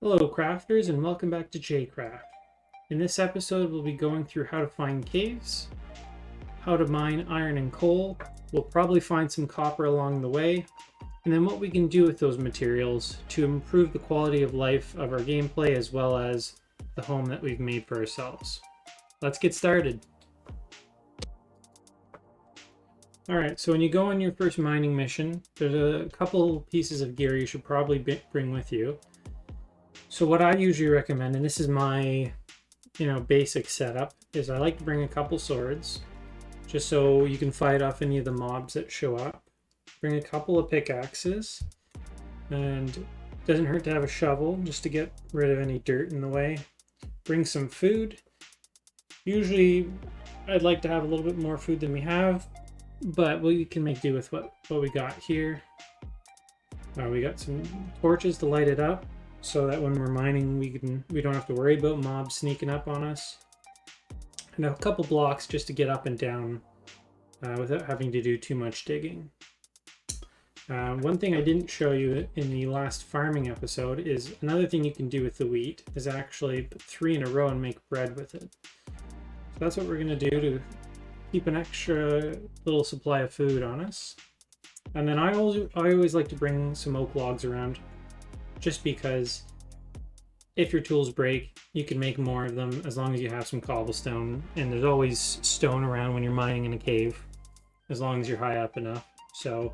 Hello crafters and welcome back to Jaycraft. In this episode we'll be going through how to find caves, how to mine iron and coal, we'll probably find some copper along the way, and then what we can do with those materials to improve the quality of life of our gameplay as well as the home that we've made for ourselves. Let's get started. Alright, so when you go on your first mining mission, there's a couple pieces of gear you should probably bring with you. So what I usually recommend, and this is my, basic setup, is I like to bring a couple swords, just so you can fight off any of the mobs that show up. Bring a couple of pickaxes, and it doesn't hurt to have a shovel, just to get rid of any dirt in the way. Bring some food. Usually, I'd like to have a little bit more food than we have, but we can make do with what we got here. We got some torches to light it up, so that when we're mining we don't have to worry about mobs sneaking up on us, and a couple blocks just to get up and down without having to do too much digging. One thing I didn't show you in the last farming episode is another thing you can do with the wheat is actually put 3 in a row and make bread with it. So that's what we're going to do to keep an extra little supply of food on us. And then I always like to bring some oak logs around, just because if your tools break, you can make more of them as long as you have some cobblestone, and there's always stone around when you're mining in a cave, as long as you're high up enough. So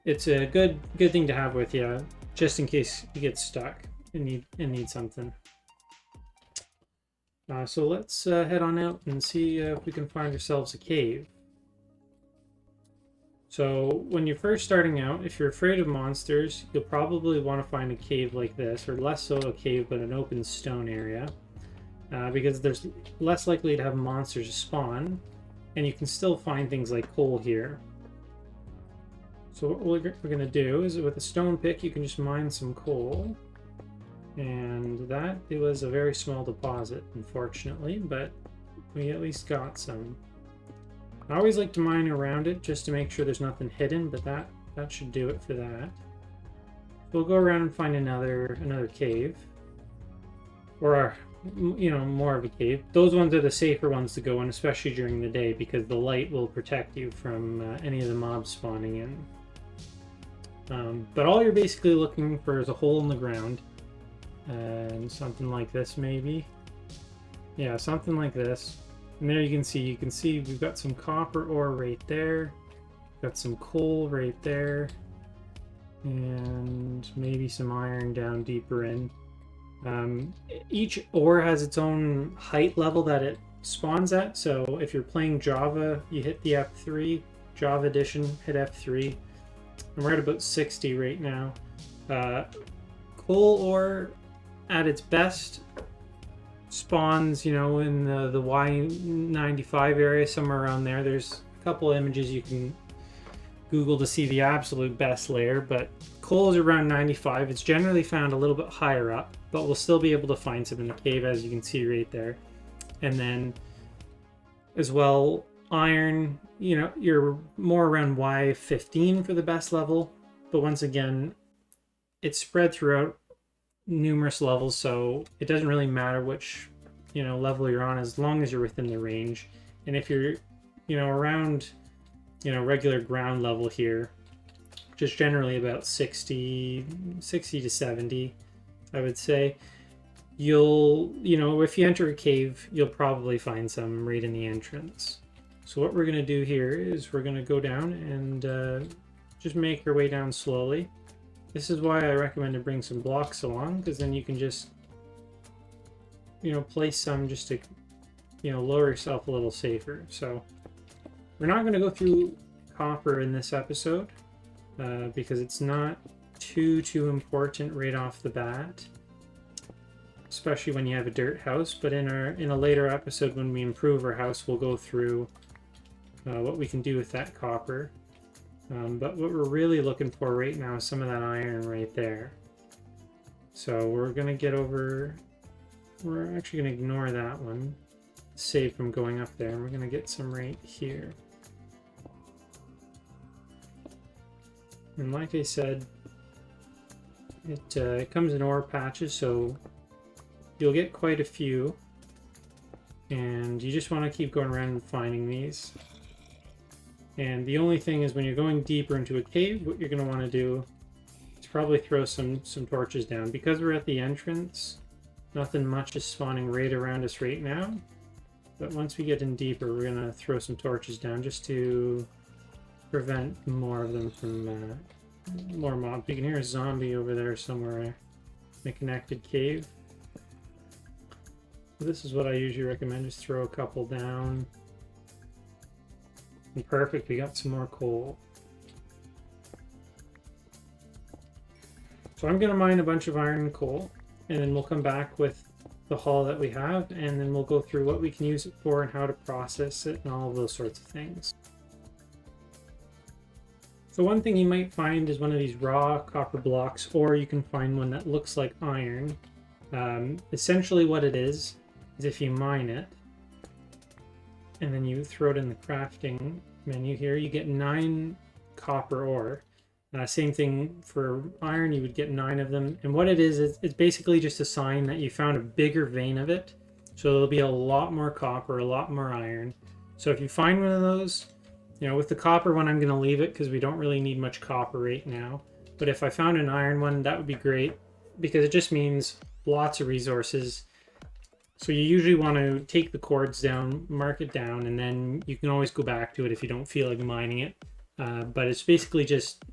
it's a good thing to have with you, just in case you get stuck and need something. So let's head on out and see if we can find ourselves a cave. So when you're first starting out, if you're afraid of monsters, you'll probably want to find a cave like this, or less so a cave, but an open stone area, because there's less likely to have monsters spawn, and you can still find things like coal here. So what we're going to do is, with a stone pick, you can just mine some coal, and it was a very small deposit, unfortunately, but we at least got some. I always like to mine around it just to make sure there's nothing hidden, but that should do it for that. We'll go around and find another cave, or more of a cave. Those ones are the safer ones to go in, especially during the day, because the light will protect you from any of the mobs spawning in. But all you're basically looking for is a hole in the ground, and something like this maybe. Yeah, something like this. And there you can see we've got some copper ore right there, got some coal right there, and maybe some iron down deeper in. Each ore has its own height level that it spawns at, so if you're playing Java, you hit the F3, Java Edition, hit F3. I'm right about 60 right now. Coal ore at its best spawns, in the Y95 area, somewhere around there. There's a couple images you can Google to see the absolute best layer, but coal is around 95. It's generally found a little bit higher up, but we'll still be able to find some in the cave, as you can see right there. And then as well, iron, you're more around Y15 for the best level, but once again, it's spread throughout numerous levels, so it doesn't really matter which level you're on, as long as you're within the range. And if you're around regular ground level here, just generally about 60 to 70, I would say, if you enter a cave, you'll probably find some right in the entrance. So what we're going to do here is we're going to go down and just make our way down slowly. This is why I recommend to bring some blocks along, because then you can just, place some just to, lower yourself a little safer. So we're not going to go through copper in this episode, because it's not too important right off the bat, especially when you have a dirt house. But in a later episode, when we improve our house, we'll go through what we can do with that copper. But what we're really looking for right now is some of that iron right there. So we're going to get over... We're actually going to ignore that one, save from going up there, and we're going to get some right here. And like I said, It comes in ore patches, so you'll get quite a few. And you just want to keep going around and finding these. And the only thing is when you're going deeper into a cave, what you're going to want to do is probably throw some torches down. Because we're at the entrance, nothing much is spawning right around us right now. But once we get in deeper, we're going to throw some torches down just to prevent more of them from more mobs. You can hear a zombie over there somewhere in a connected cave. So this is what I usually recommend, just throw a couple down. And perfect, we got some more coal. So I'm going to mine a bunch of iron and coal, and then we'll come back with the haul that we have, and then we'll go through what we can use it for and how to process it and all of those sorts of things. So one thing you might find is one of these raw copper blocks, or you can find one that looks like iron. Essentially what it is if you mine it, and then you throw it in the crafting menu here, you get 9 copper ore. Same thing for iron, you would get 9 of them. And what it is, it's basically just a sign that you found a bigger vein of it. So there'll be a lot more copper, a lot more iron. So if you find one of those, you know, with the copper one, I'm going to leave it because we don't really need much copper right now. But if I found an iron one, that would be great because it just means lots of resources. So you usually want to take the cords down, mark it down, and then you can always go back to it if you don't feel like mining it. But it's basically just,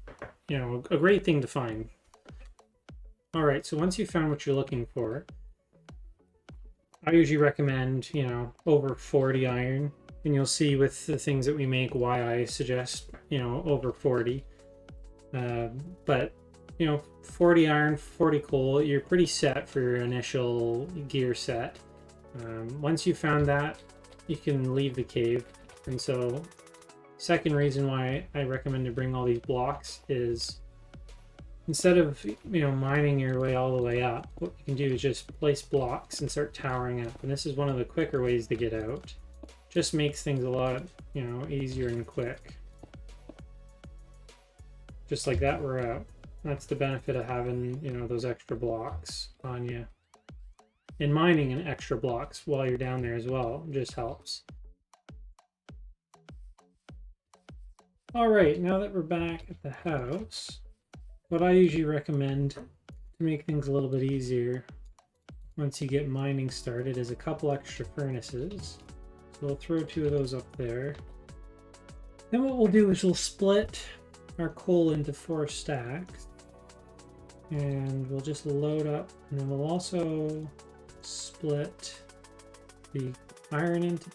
you know, a great thing to find. All right, so once you've found what you're looking for, I usually recommend, you know, over 40 iron. And you'll see with the things that we make why I suggest, you know, over 40. But, you know, 40 iron, 40 coal, you're pretty set for your initial gear set. Once you found that, you can leave the cave. And so, second reason why I recommend to bring all these blocks is instead of, you know, mining your way all the way up, what you can do is just place blocks and start towering up. And this is one of the quicker ways to get out. Just makes things a lot, you know, easier and quick. Just like that, we're out. That's the benefit of having, you know, those extra blocks on you. And mining an extra blocks while you're down there as well just helps. All right, now that we're back at the house, what I usually recommend to make things a little bit easier once you get mining started is a couple extra furnaces. So we'll throw 2 of those up there. Then what we'll do is we'll split our coal into 4 stacks. And we'll just load up, and then we'll also split the iron into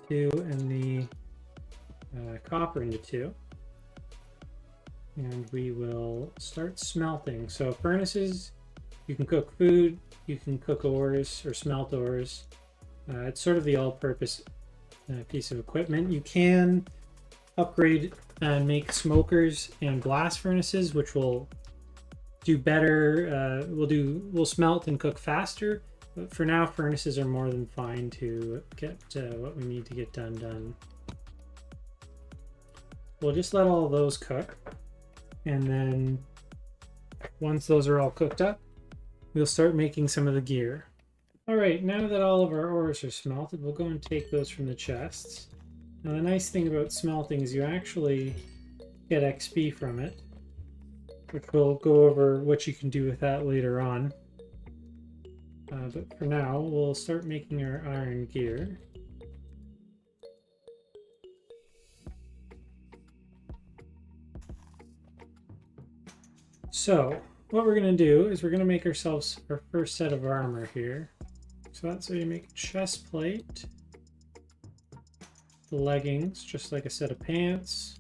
2 and the copper into 2. And we will start smelting. So furnaces, you can cook food, you can cook ores or smelt ores. It's sort of the all-purpose piece of equipment. You can upgrade and make smokers and blast furnaces, which will do better. We'll smelt and cook faster, but for now furnaces are more than fine to get what we need to get done. We'll just let all of those cook, and then once those are all cooked up, we'll start making some of the gear. All right, now that all of our ores are smelted, we'll go and take those from the chests. Now the nice thing about smelting is you actually get XP from it, which we'll go over what you can do with that later on. But for now, we'll start making our iron gear. So what we're going to do is we're going to make ourselves our first set of armor here. So that's how you make a chest plate, the leggings, just like a set of pants,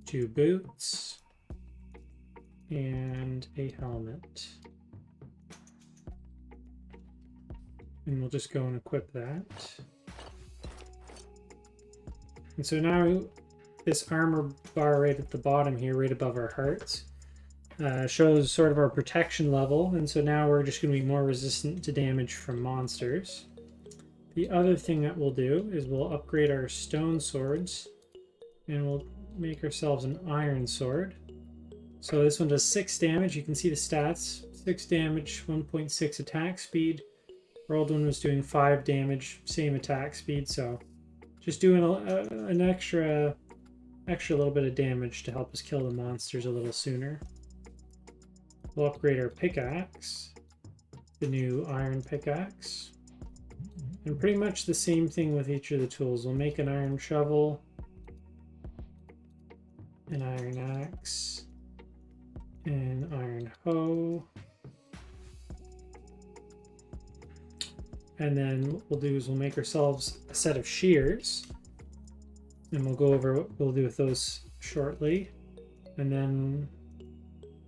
2 boots, and a helmet. And we'll just go and equip that. And so now this armor bar right at the bottom here, right above our hearts, shows sort of our protection level, and so now we're just going to be more resistant to damage from monsters. The other thing that we'll do is we'll upgrade our stone swords, and we'll make ourselves an iron sword. So this one does 6 damage. You can see the stats. 6 damage, 1.6 attack speed. Our old one was doing 5 damage, same attack speed. So just doing an extra little bit of damage to help us kill the monsters a little sooner. We'll upgrade our pickaxe. The new iron pickaxe. And pretty much the same thing with each of the tools. We'll make an iron shovel, an iron axe, an iron hoe. And then what we'll do is we'll make ourselves a set of shears. And we'll go over what we'll do with those shortly. And then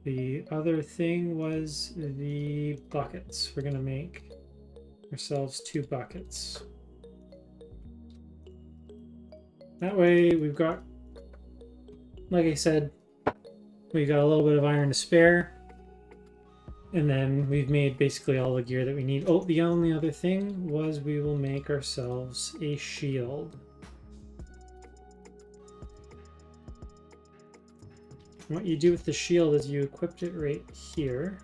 the other thing was the buckets. We're going to make ourselves 2 buckets. That way we've got, like I said, we got a little bit of iron to spare. And then we've made basically all the gear that we need. Oh, the only other thing was we will make ourselves a shield. What you do with the shield is you equip it right here.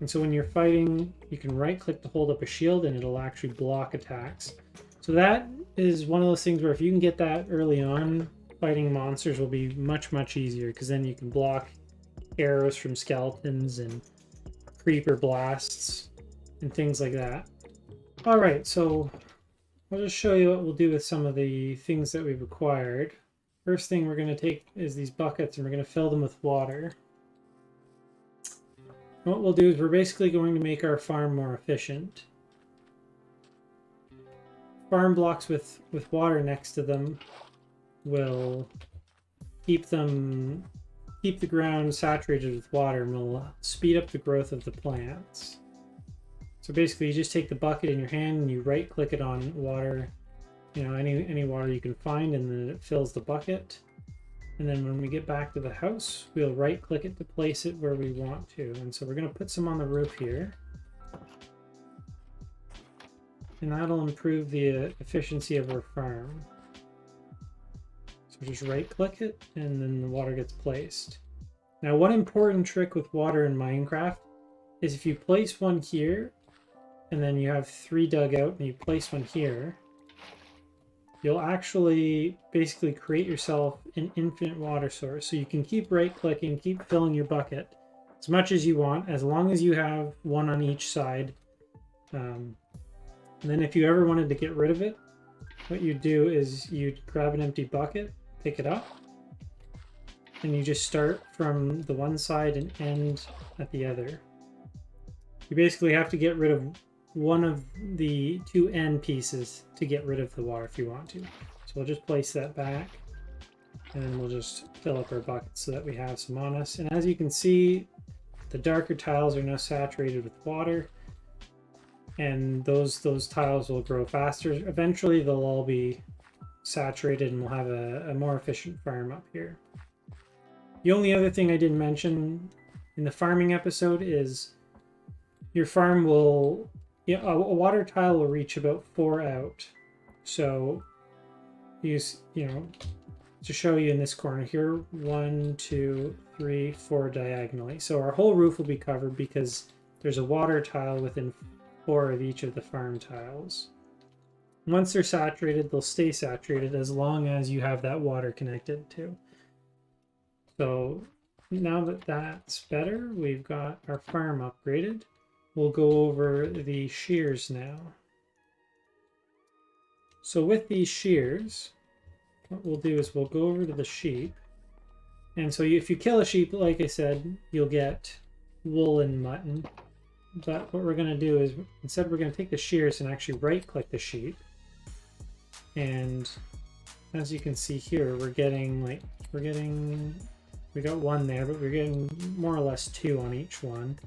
And so when you're fighting, you can right click to hold up a shield and it'll actually block attacks. So that is one of those things where if you can get that early on, fighting monsters will be much, much easier, because then you can block arrows from skeletons and creeper blasts and things like that. All right, so I'll just show you what we'll do with some of the things that we've acquired. First thing we're going to take is these buckets and we're going to fill them with water. And what we'll do is we're basically going to make our farm more efficient. Farm blocks with water next to them will keep the ground saturated with water and will speed up the growth of the plants. So basically you just take the bucket in your hand and you right click it on water, you know, any water you can find, and then it fills the bucket. And then when we get back to the house, we'll right click it to place it where we want to. And so we're going to put some on the roof here. And that'll improve the efficiency of our farm. So just right click it and then the water gets placed. Now, one important trick with water in Minecraft is if you place one here and then you have 3 dug out and you place one here, you'll actually basically create yourself an infinite water source. So you can keep right clicking, keep filling your bucket as much as you want, as long as you have one on each side. And then if you ever wanted to get rid of it, what you do is you grab an empty bucket, pick it up, and you just start from the one side and end at the other. You basically have to get rid of one of the 2 end pieces to get rid of the water if you want to. So we'll just place that back and then we'll just fill up our buckets so that we have some on us. And as you can see, the darker tiles are now saturated with water, and those tiles will grow faster. Eventually they'll all be saturated and we'll have a more efficient farm up here. The only other thing I didn't mention in the farming episode is your farm will, a water tile will reach about 4 out. So to show you in this corner here, 1, 2, 3, 4 diagonally. So our whole roof will be covered because there's a water tile within 4 of each of the farm tiles. Once they're saturated, they'll stay saturated as long as you have that water connected to. So now that that's better, we've got our farm upgraded. We'll go over the shears now. So with these shears, what we'll do is we'll go over to the sheep. And so if you kill a sheep, like I said, you'll get wool and mutton. But what we're going to do is instead we're going to take the shears and actually right click the sheep. And as you can see here, we got 1 there, but we're getting more or less 2 on each one.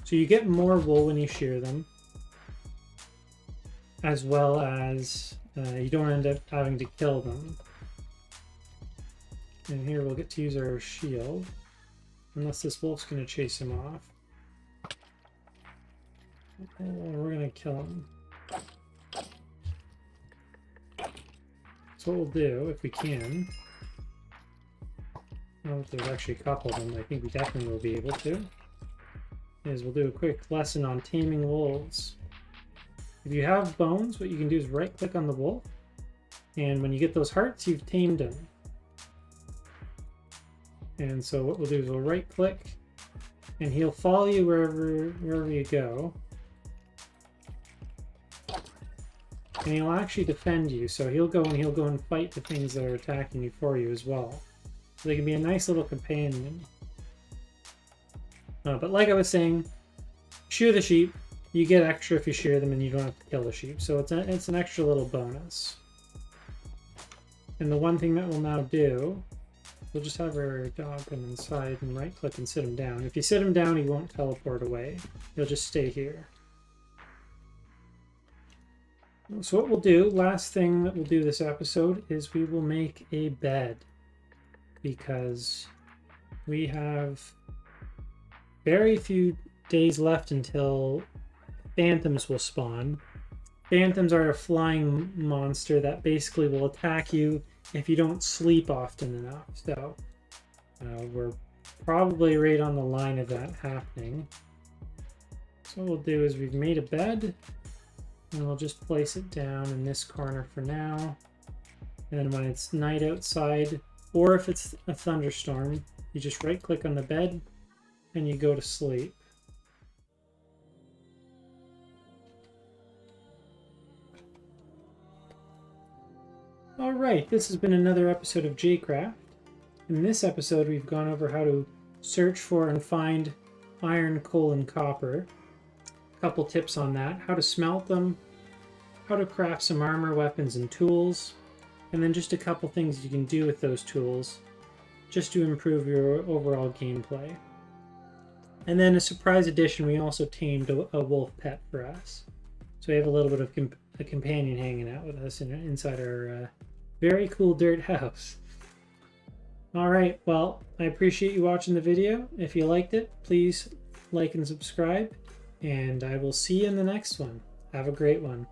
So you get more wool when you shear them, as well as you don't end up having to kill them. And here we'll get to use our shield, unless this wolf's going to chase him off. We're going to kill him. So what we'll do, if we can, well, if there's actually a couple of them, I think we definitely will be able to. Is we'll do a quick lesson on taming wolves. If you have bones, what you can do is right click on the wolf, and when you get those hearts, you've tamed them. And so what we'll do is we'll right click, and he'll follow you wherever you go. And he'll actually defend you, so he'll go and fight the things that are attacking you for you as well. So they can be a nice little companion. But like I was saying, shear the sheep. You get extra if you shear them, and you don't have to kill the sheep. So it's an extra little bonus. And the one thing that we'll now do, we'll just have our dog come inside and right click and sit him down. If you sit him down, he won't teleport away. He'll just stay here. So what we'll do, last thing that we'll do this episode, is we will make a bed. Because we have very few days left until phantoms will spawn. Phantoms are a flying monster that basically will attack you if you don't sleep often enough. So we're probably right on the line of that happening. So what we'll do is we've made a bed, and we'll just place it down in this corner for now. And then when it's night outside, or if it's a thunderstorm, you just right click on the bed and you go to sleep. Alright, this has been another episode of Jaycraft. In this episode, we've gone over how to search for and find iron, coal, and copper. A couple tips on that: how to smelt them, how to craft some armor, weapons, and tools, and then just a couple things you can do with those tools just to improve your overall gameplay. And then a surprise addition, we also tamed a wolf pet for us. So we have a little bit of a companion hanging out with us inside our very cool dirt house. Alright, well, I appreciate you watching the video. If you liked it, please like and subscribe, and I will see you in the next one. Have a great one.